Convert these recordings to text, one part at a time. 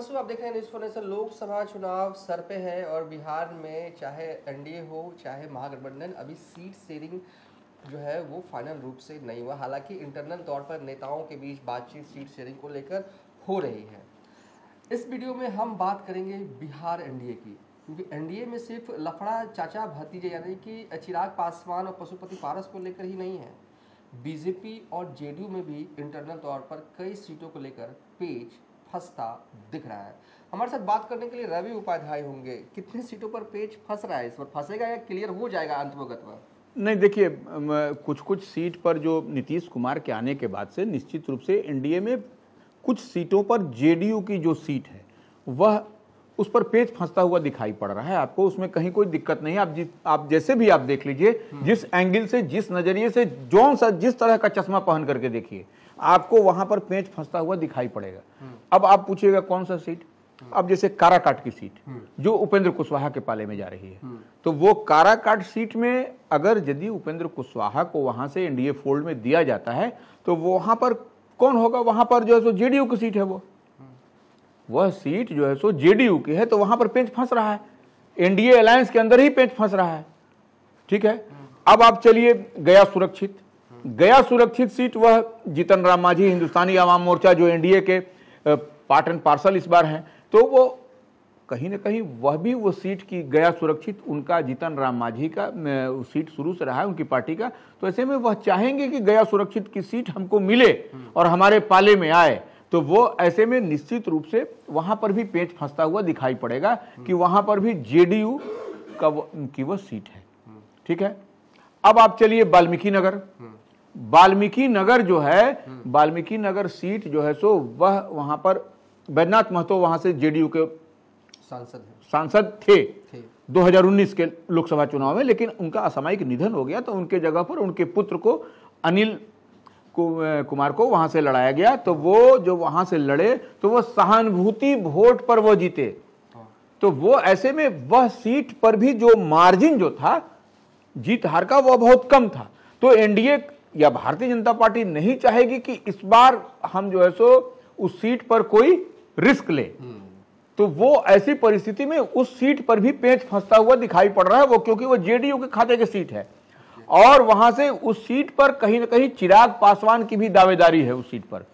हिमांशु, आप देख रहे हैं न्यूज़ फॉर लोकसभा चुनाव सर पे है और बिहार में चाहे एनडीए हो चाहे महागठबंधन, अभी सीट शेयरिंग जो है वो फाइनल रूप से नहीं हुआ। हालांकि इंटरनल तौर पर नेताओं के बीच बातचीत सीट शेयरिंग को लेकर हो रही है। इस वीडियो में हम बात करेंगे बिहार एनडीए की, क्योंकि एनडीए में सिर्फ लफड़ा चाचा भतीजे यानी कि चिराग पासवान और पशुपति पारस को लेकर ही नहीं है, बीजेपी और जेडीयू में भी इंटरनल तौर पर कई सीटों को लेकर पेच फंसता दिख रहा है। हमारे साथ बात करने के लिए रवि उपाध्याय होंगे। कितनी सीटों पर पेच फंस रहा है, इस पर फंसेगा या क्लियर हो जाएगा अंतर्गत? नहीं, देखिए, कुछ सीट पर जो नीतीश कुमार के आने के बाद से निश्चित रूप से एनडीए में कुछ सीटों पर जेडीयू की जो सीट है वह उस पर पेच फंसता हुआ दिखाई पड़ रहा है। आपको उसमें कहीं कोई दिक्कत नहीं है। आप जैसे भी आप देख लीजिए, जिस एंगल से, जिस नजरिए से, जिस तरह का चश्मा पहन करके देखिए, आपको वहां पर पेच फंसता हुआ दिखाई पड़ेगा। अब आप पूछिएगा कौन सा सीट? अब जैसे काराकाट की सीट जो उपेंद्र कुशवाहा के पाले में जा रही है, तो वो काराकाट सीट में अगर यदि उपेंद्र कुशवाहा को वहां से एनडीए फोल्ड में दिया जाता है तो वहां पर कौन होगा? वहां पर जो है सो जेडीयू की सीट है, वह सीट जो है सो जेडीयू की है, तो वहां पर पेच फंस रहा है। एनडीए अलायंस के अंदर ही पेच फंस रहा है। ठीक है। अब आप चलिए गया सुरक्षित सीट, वह जीतन राम मांझी हिंदुस्तानी आवाम मोर्चा जो एनडीए के पार्ट एंड पार्सल इस बार हैं, तो वो कहीं ना कहीं वह भी वो सीट की गया सुरक्षित, उनका जीतन राम मांझी का सीट शुरू से रहा है उनकी पार्टी का। तो ऐसे में वह चाहेंगे कि गया सुरक्षित की सीट हमको मिले और हमारे पाले में आए, तो वो ऐसे में निश्चित रूप से वहां पर भी पेच फंसता हुआ दिखाई पड़ेगा कि वहां पर भी जेडीयू की वह सीट है। ठीक है। अब आप चलिए वाल्मीकि नगर जो है, वाल्मीकि नगर सीट जो है सो वह वहां पर बैजनाथ महतो वहां से जेडीयू के सांसद थे 2019 के लोकसभा चुनाव में, लेकिन उनका असामयिक निधन हो गया तो उनके जगह पर उनके पुत्र को अनिल कुमार को वहां से लड़ाया गया। तो वो जो वहां से लड़े तो वो सहानुभूति वोट पर वो जीते। तो वो ऐसे में वह सीट पर भी जो मार्जिन जो था जीत हार का वह बहुत कम था। तो एनडीए या भारतीय जनता पार्टी नहीं चाहेगी कि इस बार हम जो है सो उस सीट पर कोई रिस्क ले। तो वो ऐसी परिस्थिति में उस सीट पर भी पेच फंसता हुआ दिखाई पड़ रहा है, वो क्योंकि वो जेडीयू के खाते की सीट है और वहां से उस सीट पर कहीं ना कहीं चिराग पासवान की भी दावेदारी है। उस सीट पर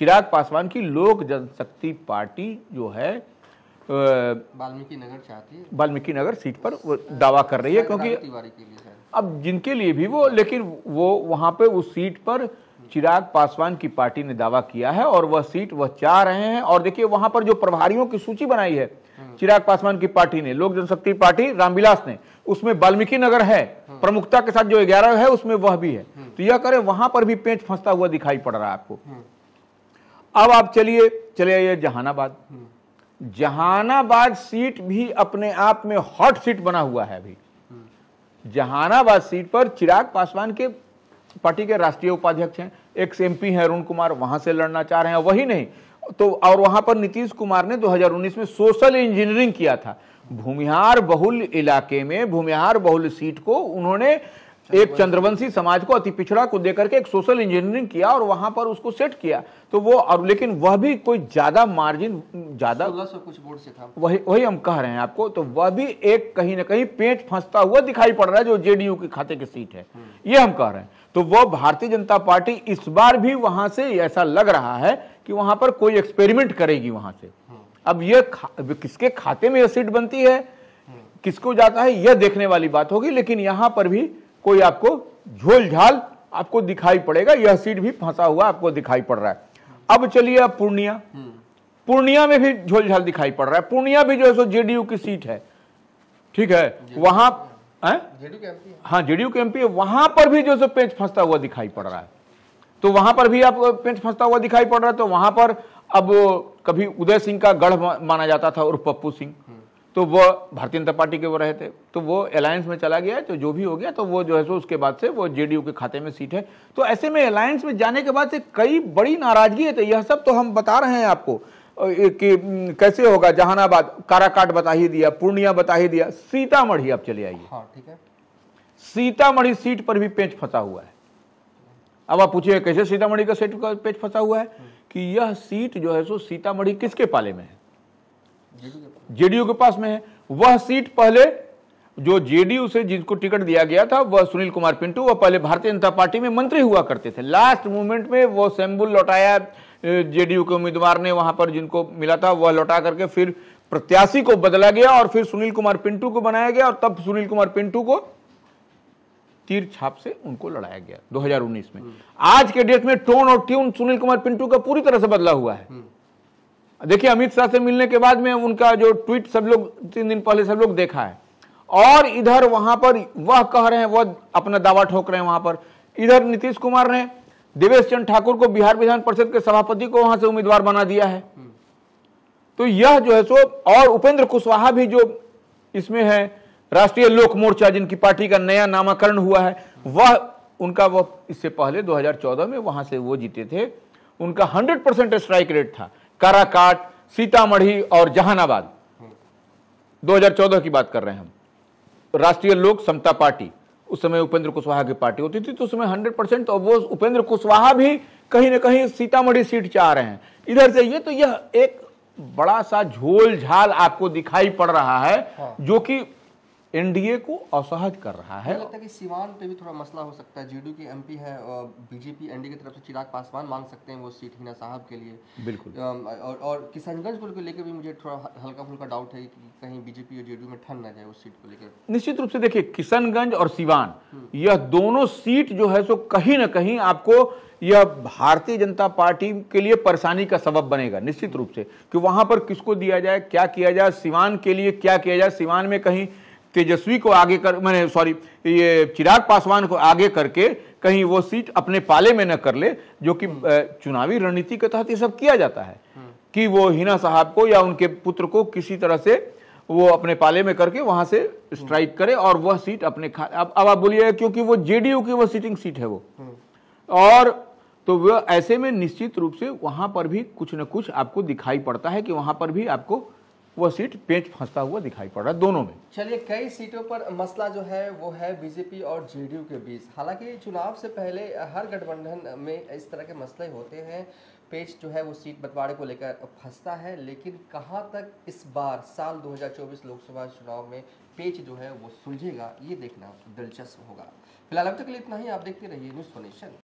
चिराग पासवान की लोक जनशक्ति पार्टी जो है वाल्मीकि नगर सीट पर वो दावा कर रही है, क्योंकि अब जिनके लिए भी वो, लेकिन वो वहां पे उस सीट पर चिराग पासवान की पार्टी ने दावा किया है और वह सीट वह चाह रहे हैं। और देखिए वहां पर जो प्रभारियों की सूची बनाई है चिराग पासवान की पार्टी ने, लोक जनशक्ति पार्टी रामविलास ने, उसमें वाल्मीकि नगर है प्रमुखता के साथ, जो 11 है उसमें वह भी है। तो यह करें वहां पर भी पेच फंसता हुआ दिखाई पड़ रहा है आपको। अब आप चलिए जहानाबाद सीट भी अपने आप में हॉट सीट बना हुआ है। अभी जहानाबाद सीट पर चिराग पासवान के पार्टी के राष्ट्रीय उपाध्यक्ष हैं, एक्स एमपी हैं अरुण कुमार, वहां से लड़ना चाह रहे हैं। वही नहीं तो और वहां पर नीतीश कुमार ने 2019 में सोशल इंजीनियरिंग किया था। भूमिहार बहुल इलाके में, भूमिहार बहुल सीट को उन्होंने एक चंद्रवंशी समाज को, अति पिछड़ा को देकर के एक सोशल इंजीनियरिंग किया और वहां पर उसको सेट किया। तो वो, और लेकिन वह भी कोई ज्यादा मार्जिन, ज्यादा 1600 कुछ वोट से था। वही हम कह रहे हैं आपको। तो वह भी एक कहीं ना कहीं पेच फंसता हुआ दिखाई पड़ रहा है, जो जेडीयू के खाते की सीट है, ये हम कह रहे हैं। तो वह भारतीय जनता पार्टी इस बार भी वहां से ऐसा लग रहा है कि वहां पर कोई एक्सपेरिमेंट करेगी वहां से। अब ये किसके खाते में यह सीट बनती है, किसको जाता है, यह देखने वाली बात होगी। लेकिन यहां पर भी कोई आपको झोल झाल आपको दिखाई पड़ेगा, यह सीट भी फंसा हुआ आपको दिखाई पड़ रहा है। अब चलिए अब पूर्णिया में भी झोल झाल दिखाई पड़ रहा है। पूर्णिया भी जो है सो जेडीयू की सीट है। ठीक है। वहां जेडीयू के एमपी है, वहां पर भी जो है पेच फंसता हुआ दिखाई पड़ रहा है। तो वहां पर भी आपको पेच फंसता हुआ दिखाई पड़ रहा है। तो वहां पर अब कभी उदय सिंह का गढ़ माना जाता था और पप्पू सिंह, तो वो भारतीय जनता पार्टी के वो रहे थे, तो वो अलायंस में चला गया। तो जो भी हो गया, तो वो जो है सो उसके बाद से वो जेडीयू के खाते में सीट है। तो ऐसे में अलायंस में जाने के बाद से कई बड़ी नाराजगी है। तो यह सब तो हम बता रहे हैं आपको कि कैसे होगा। जहानाबाद, काराकाट बता ही दिया, पूर्णिया बता ही दिया, सीतामढ़ी आप चले आइए। ठीक है। सीतामढ़ी सीट पर भी पेच फंसा हुआ है। अब आप पूछिए कैसे सीतामढ़ी का सीट का पेच फंसा हुआ है कि यह सीट जो है सो सीतामढ़ी किसके पाले में है? जेडीयू के पास में है। वह सीट पहले जो जेडीयू से जिसको टिकट दिया गया था वह सुनील कुमार पिंटू, वह पहले भारतीय जनता पार्टी में मंत्री हुआ करते थे। लास्ट मोमेंट में वो सैम्बुल लौटाया, जेडीयू के उम्मीदवार ने वहां पर जिनको मिला था वह लौटा करके फिर प्रत्याशी को बदला गया और फिर सुनील कुमार पिंटू को बनाया गया और तब सुनील कुमार पिंटू को तीर छाप से उनको लड़ाया गया 2019 में। आज के डेट में टोन और ट्यून सुनील कुमार पिंटू का पूरी तरह से बदला हुआ है। देखिए, अमित शाह से मिलने के बाद में उनका जो ट्वीट सब लोग 3 दिन पहले सब लोग देखा है, और इधर वहां पर वह कह रहे हैं, वह अपना दावा ठोक रहे हैं वहां पर। इधर नीतीश कुमार ने देवेश चंद्र ठाकुर को बिहार विधान परिषद के सभापति को वहां से उम्मीदवार बना दिया है। तो यह जो है सो, और उपेंद्र कुशवाहा भी जो इसमें है, राष्ट्रीय लोक मोर्चा जिनकी पार्टी का नया नामकरण हुआ है, वह इससे पहले 2014 में वहां से वो जीते थे। उनका 100% स्ट्राइक रेट था। काराकाट, सीतामढ़ी और जहानाबाद, 2014 की बात कर रहे हैं हम। राष्ट्रीय लोक समता पार्टी, उस समय उपेंद्र कुशवाहा की पार्टी होती थी, तो उसमें 100%, तो वो उपेंद्र कुशवाहा भी कहीं ना कहीं सीतामढ़ी सीट चाह रहे हैं इधर से। ये तो यह एक बड़ा सा झोल झाल आपको दिखाई पड़ रहा है। हाँ। जो कि एनडीए को असहज कर रहा है। मुझे लगता है कि सीवान पे भी थोड़ा मसला हो सकता है। जेडीयू के एमपी है और बीजेपी एनडीए की तरफ से चिराग पासवान मांग सकते हैं वो सीट हिना साहब के लिए। बिल्कुल। और किशनगंज को लेकर भी मुझे थोड़ा हल्का फुल्का डाउट है कि कहीं बीजेपी और जेडीयू में ठन ना जाए उस सीट को लेकर। निश्चित रूप से देखिए, किशनगंज और सीवान, यह दोनों सीट जो है सो कहीं ना कहीं आपको यह भारतीय जनता पार्टी के लिए परेशानी का सबब बनेगा निश्चित रूप से, कि वहां पर किसको दिया जाए, क्या किया जाए, सीवान के लिए क्या किया जाए। सीवान में कहीं तेजस्वी को आगे कर, ये चिराग पासवान को आगे करके कहीं वो सीट अपने पाले में न कर ले, जो कि चुनावी रणनीति के तहत ये सब किया जाता है कि वो हिना साहब को या उनके पुत्र को किसी तरह से वो अपने पाले में करके वहां से स्ट्राइक करे और वह सीट अपने अब आप बोलिए, क्योंकि वो जेडीयू की वो सिटिंग सीट है वो, और तो वह ऐसे में निश्चित रूप से वहां पर भी कुछ न कुछ आपको दिखाई पड़ता है कि वहां पर भी आपको वह सीट पेंच फंसता हुआ दिखाई पड़ रहा है दोनों में। चलिए, कई सीटों पर मसला जो है वो है बीजेपी और जेडीयू के बीच। हालांकि चुनाव से पहले हर गठबंधन में इस तरह के मसले होते हैं, पेच जो है वो सीट बंटवारे को लेकर फंसता है, लेकिन कहां तक इस बार साल 2024 लोकसभा चुनाव में पेच जो है वो सुलझेगा, ये देखना दिलचस्प होगा। फिलहाल अब तक के लिए इतना ही। आप देखते रहिए न्यूज़ फॉर नेशन।